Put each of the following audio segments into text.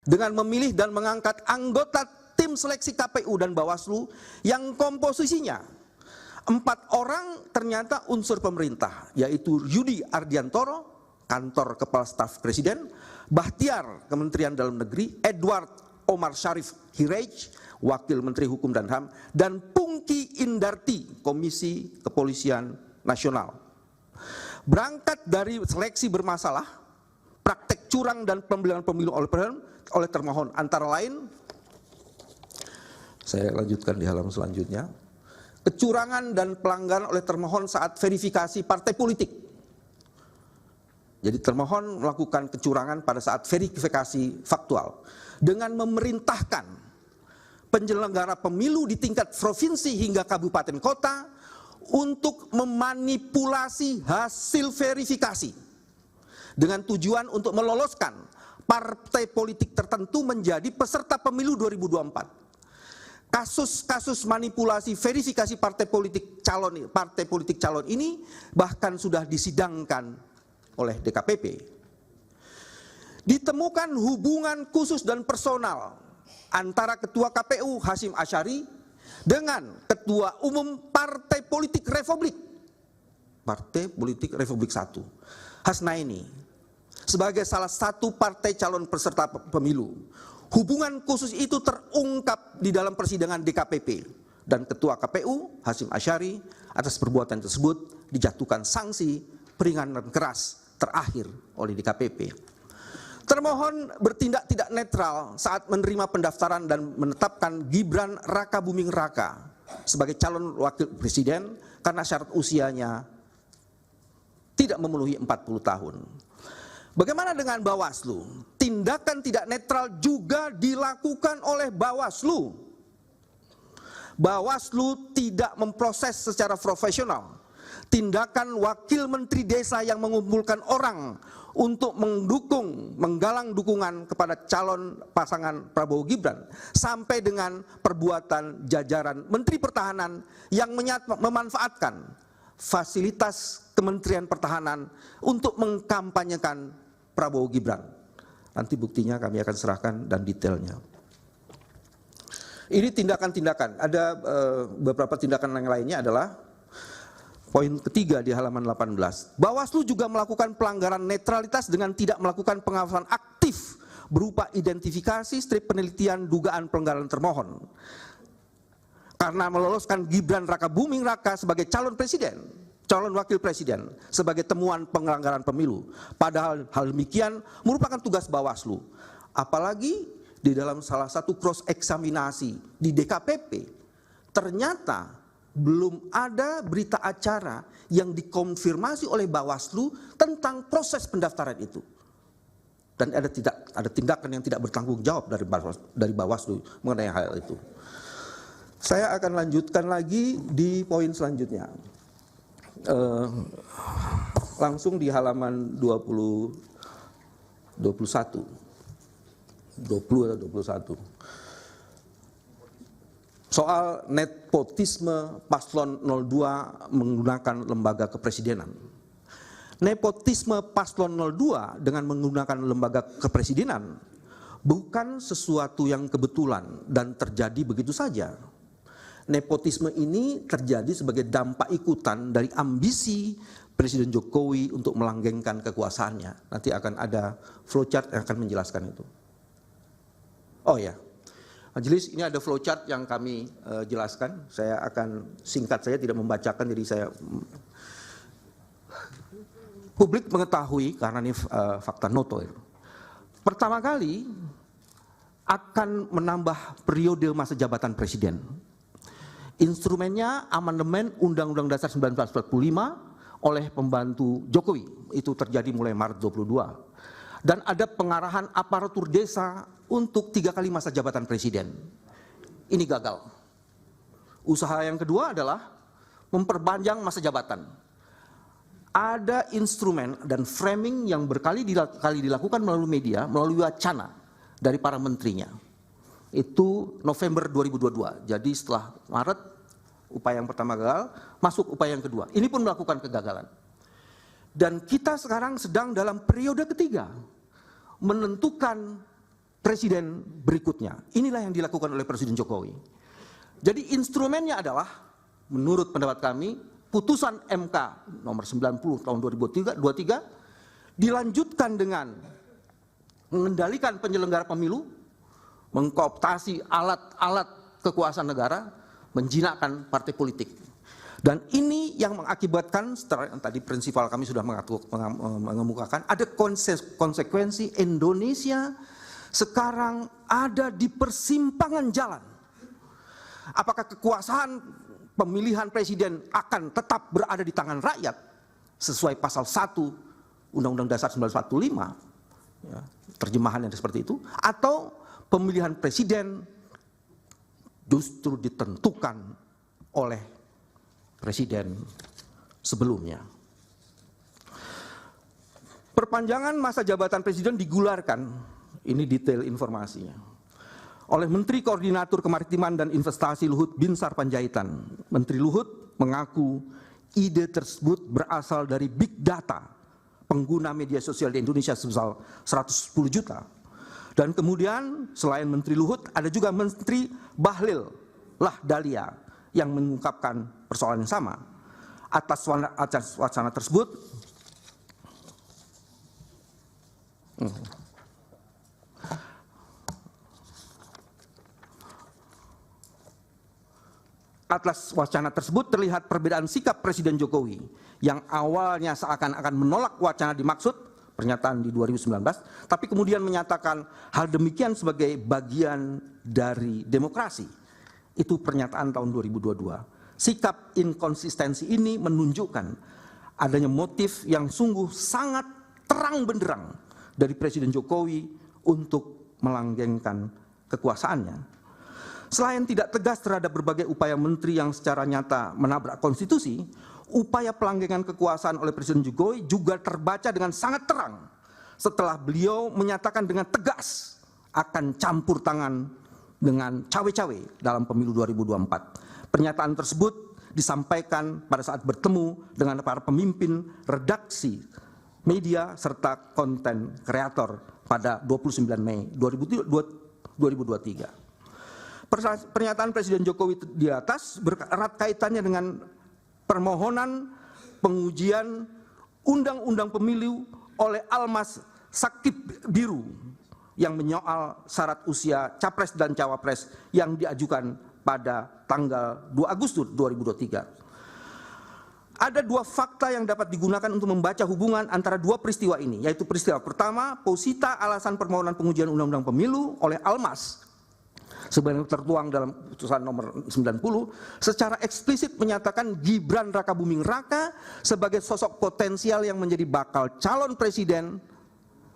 dengan memilih dan mengangkat anggota tim seleksi KPU dan Bawaslu yang komposisinya 4 orang ternyata unsur pemerintah, yaitu Yudi Ardiantoro, Kantor Kepala Staf Presiden, Bahtiar, Kementerian Dalam Negeri, Edward Omar Syarif Hirej, Wakil Menteri Hukum dan HAM, dan Pungki Indarti, Komisi Kepolisian Nasional. Berangkat dari seleksi bermasalah, praktek curang dan pembelian pemilu oleh termohon antara lain, saya lanjutkan di halaman selanjutnya, kecurangan dan pelanggaran oleh termohon saat verifikasi partai politik. Jadi termohon melakukan kecurangan pada saat verifikasi faktual dengan memerintahkan penyelenggara pemilu di tingkat provinsi hingga kabupaten kota untuk memanipulasi hasil verifikasi dengan tujuan untuk meloloskan partai politik tertentu menjadi peserta pemilu 2024. Kasus-kasus manipulasi verifikasi partai politik calon ini bahkan sudah disidangkan oleh DKPP. Ditemukan hubungan khusus dan personal antara Ketua KPU Hasyim Asyari dengan Ketua Umum Partai Politik Republik 1 Hasnaini sebagai salah satu partai calon peserta pemilu. Hubungan khusus itu terungkap di dalam persidangan DKPP dan Ketua KPU Hasyim Asyari atas perbuatan tersebut dijatuhkan sanksi peringatan keras terakhir oleh DKPP. Termohon bertindak tidak netral saat menerima pendaftaran dan menetapkan Gibran Raka Buming Raka sebagai calon wakil presiden karena syarat usianya tidak memenuhi 40 tahun. Bagaimana dengan Bawaslu? Tindakan tidak netral juga dilakukan oleh Bawaslu. Bawaslu tidak memproses secara profesional tindakan wakil menteri desa yang mengumpulkan orang untuk menggalang dukungan kepada calon pasangan Prabowo Gibran, sampai dengan perbuatan jajaran Menteri Pertahanan yang memanfaatkan fasilitas Kementerian Pertahanan untuk mengkampanyekan Prabowo Gibran. Nanti buktinya kami akan serahkan dan detailnya. Ini tindakan-tindakan, ada beberapa tindakan yang lainnya adalah poin ketiga di halaman 18. Bawaslu juga melakukan pelanggaran netralitas dengan tidak melakukan pengawasan aktif berupa identifikasi, strip penelitian dugaan pelanggaran termohon. Karena meloloskan Gibran Raka Buming Raka sebagai calon presiden, calon wakil presiden sebagai temuan pelanggaran pemilu. Padahal hal demikian merupakan tugas Bawaslu. Apalagi di dalam salah satu cross eksaminasi di DKPP ternyata belum ada berita acara yang dikonfirmasi oleh Bawaslu tentang proses pendaftaran itu. Dan ada tindakan yang tidak bertanggung jawab dari Bawaslu mengenai hal itu. Saya akan lanjutkan lagi di poin selanjutnya. Langsung di halaman 20 atau 21. Soal nepotisme paslon 02 menggunakan lembaga kepresidenan. Nepotisme paslon 02 dengan menggunakan lembaga kepresidenan bukan sesuatu yang kebetulan dan terjadi begitu saja. Nepotisme ini terjadi sebagai dampak ikutan dari ambisi Presiden Jokowi untuk melanggengkan kekuasaannya. Nanti akan ada flowchart yang akan menjelaskan itu. Oh ya, majelis, ini ada flowchart yang kami jelaskan. Saya akan singkat saja, tidak membacakan, jadi saya publik mengetahui karena ini fakta noto. Pertama kali akan menambah periode masa jabatan presiden. Instrumennya amandemen Undang-Undang Dasar 1945 oleh pembantu Jokowi. Itu terjadi mulai Maret 22. Dan ada pengarahan aparatur desa untuk 3 kali masa jabatan presiden. Ini gagal. Usaha yang kedua adalah memperpanjang masa jabatan. Ada instrumen dan framing yang berkali dilakukan melalui media, melalui wacana dari para menterinya. Itu November 2022. Jadi setelah Maret, upaya yang pertama gagal, masuk upaya yang kedua. Ini pun melakukan kegagalan. Dan kita sekarang sedang dalam periode ketiga, menentukan presiden berikutnya. Inilah yang dilakukan oleh Presiden Jokowi. Jadi instrumennya adalah, menurut pendapat kami, putusan MK nomor 90 tahun 2023 dilanjutkan dengan mengendalikan penyelenggara pemilu, mengkooptasi alat-alat kekuasaan negara, menjinakkan partai politik. Dan ini yang mengakibatkan, setelah tadi prinsipal kami sudah mengemukakan, ada konsekuensi Indonesia sekarang ada di persimpangan jalan. Apakah kekuasaan pemilihan presiden akan tetap berada di tangan rakyat sesuai pasal 1 Undang-Undang Dasar 1945, ya, terjemahannya seperti itu, atau pemilihan presiden justru ditentukan oleh presiden sebelumnya. Perpanjangan masa jabatan presiden digularkan, ini detail informasinya, oleh Menteri Koordinator Kemaritiman dan Investasi Luhut Binsar Panjaitan. Menteri Luhut mengaku ide tersebut berasal dari big data pengguna media sosial di Indonesia sebesar 110 juta. Dan kemudian selain Menteri Luhut ada juga Menteri Bahlil Lahdalia yang mengungkapkan persoalan yang sama. Atas wacana tersebut, terlihat perbedaan sikap Presiden Jokowi yang awalnya seakan-akan menolak wacana dimaksud, pernyataan di 2019, tapi kemudian menyatakan hal demikian sebagai bagian dari demokrasi. Itu pernyataan tahun 2022. Sikap inkonsistensi ini menunjukkan adanya motif yang sungguh sangat terang benderang dari Presiden Jokowi untuk melanggengkan kekuasaannya. Selain tidak tegas terhadap berbagai upaya menteri yang secara nyata menabrak konstitusi, upaya pelanggengan kekuasaan oleh Presiden Jokowi juga terbaca dengan sangat terang setelah beliau menyatakan dengan tegas akan campur tangan dengan cawe-cawe dalam pemilu 2024. Pernyataan tersebut disampaikan pada saat bertemu dengan para pemimpin redaksi media serta konten kreator pada 29 Mei 2023. Pernyataan Presiden Jokowi di atas bererat kaitannya dengan permohonan pengujian Undang-Undang Pemilu oleh Almas Sakib Biru yang menyoal syarat usia capres dan cawapres yang diajukan pada tanggal 2 Agustus 2023. Ada dua fakta yang dapat digunakan untuk membaca hubungan antara dua peristiwa ini, yaitu peristiwa pertama, posita alasan permohonan pengujian Undang-Undang Pemilu oleh Almas sebagaimana tertuang dalam putusan nomor 90 secara eksplisit menyatakan Gibran Rakabuming Raka sebagai sosok potensial yang menjadi bakal calon presiden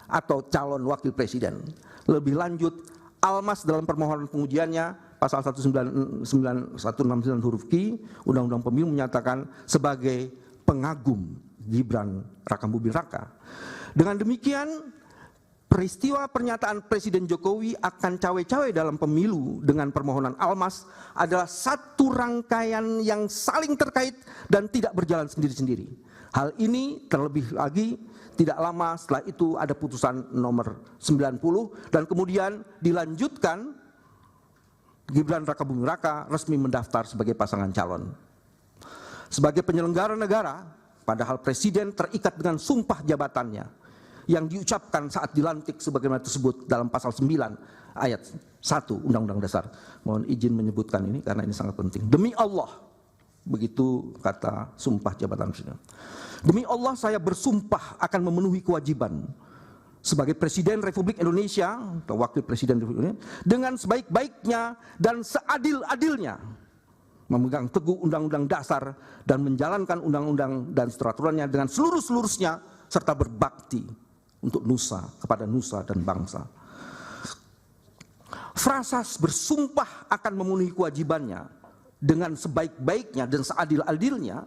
atau calon wakil presiden. Lebih lanjut, Almas dalam permohonan pengujiannya pasal 169 huruf Q Undang-Undang Pemilu menyatakan sebagai pengagum Gibran Rakabuming Raka. Dengan demikian, peristiwa pernyataan Presiden Jokowi akan cawe-cawe dalam pemilu dengan permohonan Almas adalah satu rangkaian yang saling terkait dan tidak berjalan sendiri-sendiri. Hal ini terlebih lagi tidak lama setelah itu ada putusan nomor 90 dan kemudian dilanjutkan Gibran Rakabuming Raka resmi mendaftar sebagai pasangan calon. Sebagai penyelenggara negara, padahal Presiden terikat dengan sumpah jabatannya yang diucapkan saat dilantik sebagaimana tersebut dalam pasal 9 ayat 1 Undang-Undang Dasar. Mohon izin menyebutkan ini karena ini sangat penting. Demi Allah, begitu kata sumpah jabatan Presiden. Demi Allah saya bersumpah akan memenuhi kewajiban sebagai Presiden Republik Indonesia atau Wakil Presiden Republik Indonesia dengan sebaik-baiknya dan seadil-adilnya memegang teguh Undang-Undang Dasar dan menjalankan undang-undang dan peraturannya dengan seluruh-seluruhnya serta berbakti untuk nusa, kepada nusa dan bangsa. Frasa bersumpah akan memenuhi kewajibannya dengan sebaik-baiknya dan seadil-adilnya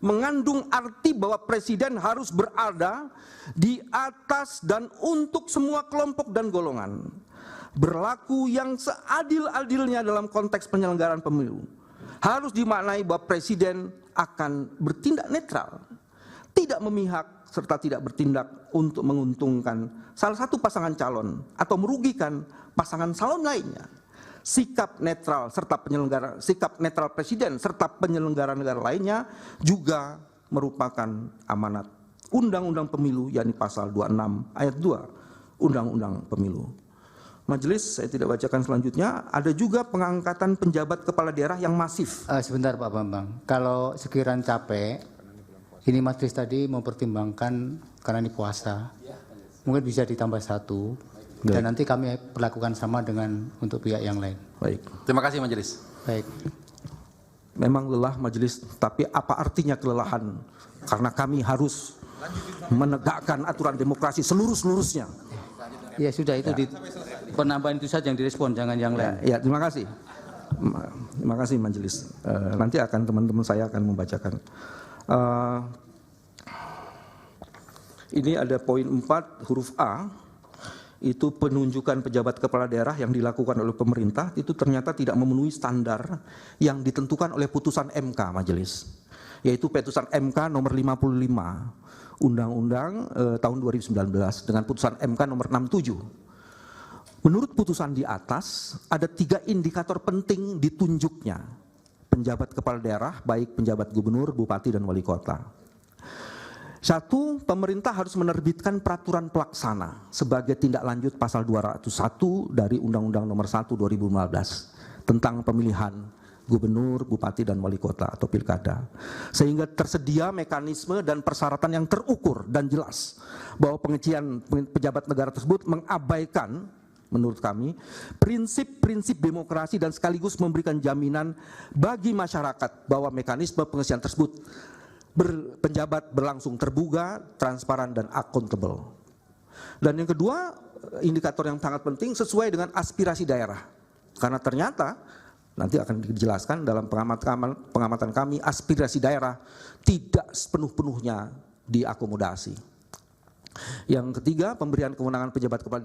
mengandung arti bahwa Presiden harus berada di atas dan untuk semua kelompok dan golongan, berlaku yang seadil-adilnya dalam konteks penyelenggaraan pemilu. Harus dimaknai bahwa Presiden akan bertindak netral, tidak memihak serta tidak bertindak untuk menguntungkan salah satu pasangan calon atau merugikan pasangan calon lainnya. Sikap netral presiden serta penyelenggara negara lainnya juga merupakan amanat Undang-Undang Pemilu, yakni pasal 26 ayat 2 Undang-Undang Pemilu. Majelis, saya tidak bacakan selanjutnya. Ada juga pengangkatan penjabat kepala daerah yang masif. Sebentar Pak Bambang, kalau sekiranya capek, ini majelis tadi mempertimbangkan karena ini puasa, mungkin bisa ditambah 1. Dan nanti kami perlakukan sama dengan untuk pihak yang lain. Baik. Terima kasih majelis. Baik. Memang lelah majelis, tapi apa artinya kelelahan? Karena kami harus menegakkan aturan demokrasi seluruh-seluruhnya. Ya sudah, itu di penambahan itu saja yang direspon, jangan yang lain. Ya, terima kasih. Terima kasih majelis. Nanti akan teman-teman saya akan membacakan. Ini ada poin 4 huruf A. Itu penunjukan pejabat kepala daerah yang dilakukan oleh pemerintah itu ternyata tidak memenuhi standar yang ditentukan oleh putusan MK majelis, yaitu putusan MK nomor 55 Undang-Undang tahun 2019 dengan putusan MK nomor 67. Menurut putusan di atas ada 3 indikator penting ditunjuknya penjabat kepala daerah, baik penjabat gubernur, bupati dan wali kota. 1, pemerintah harus menerbitkan peraturan pelaksana sebagai tindak lanjut pasal 201 dari Undang-Undang nomor 1 2015 tentang pemilihan gubernur, bupati dan wali kota atau pilkada. Sehingga tersedia mekanisme dan persyaratan yang terukur dan jelas bahwa pengisian pejabat negara tersebut mengabaikan menurut kami prinsip-prinsip demokrasi dan sekaligus memberikan jaminan bagi masyarakat bahwa mekanisme pengisian tersebut penjabat berlangsung terbuka, transparan, dan akuntabel. Dan yang kedua, indikator yang sangat penting sesuai dengan aspirasi daerah. Karena ternyata, nanti akan dijelaskan dalam pengamatan kami, aspirasi daerah tidak sepenuh-penuhnya diakomodasi. Yang ketiga, pemberian kewenangan pejabat kepala daerah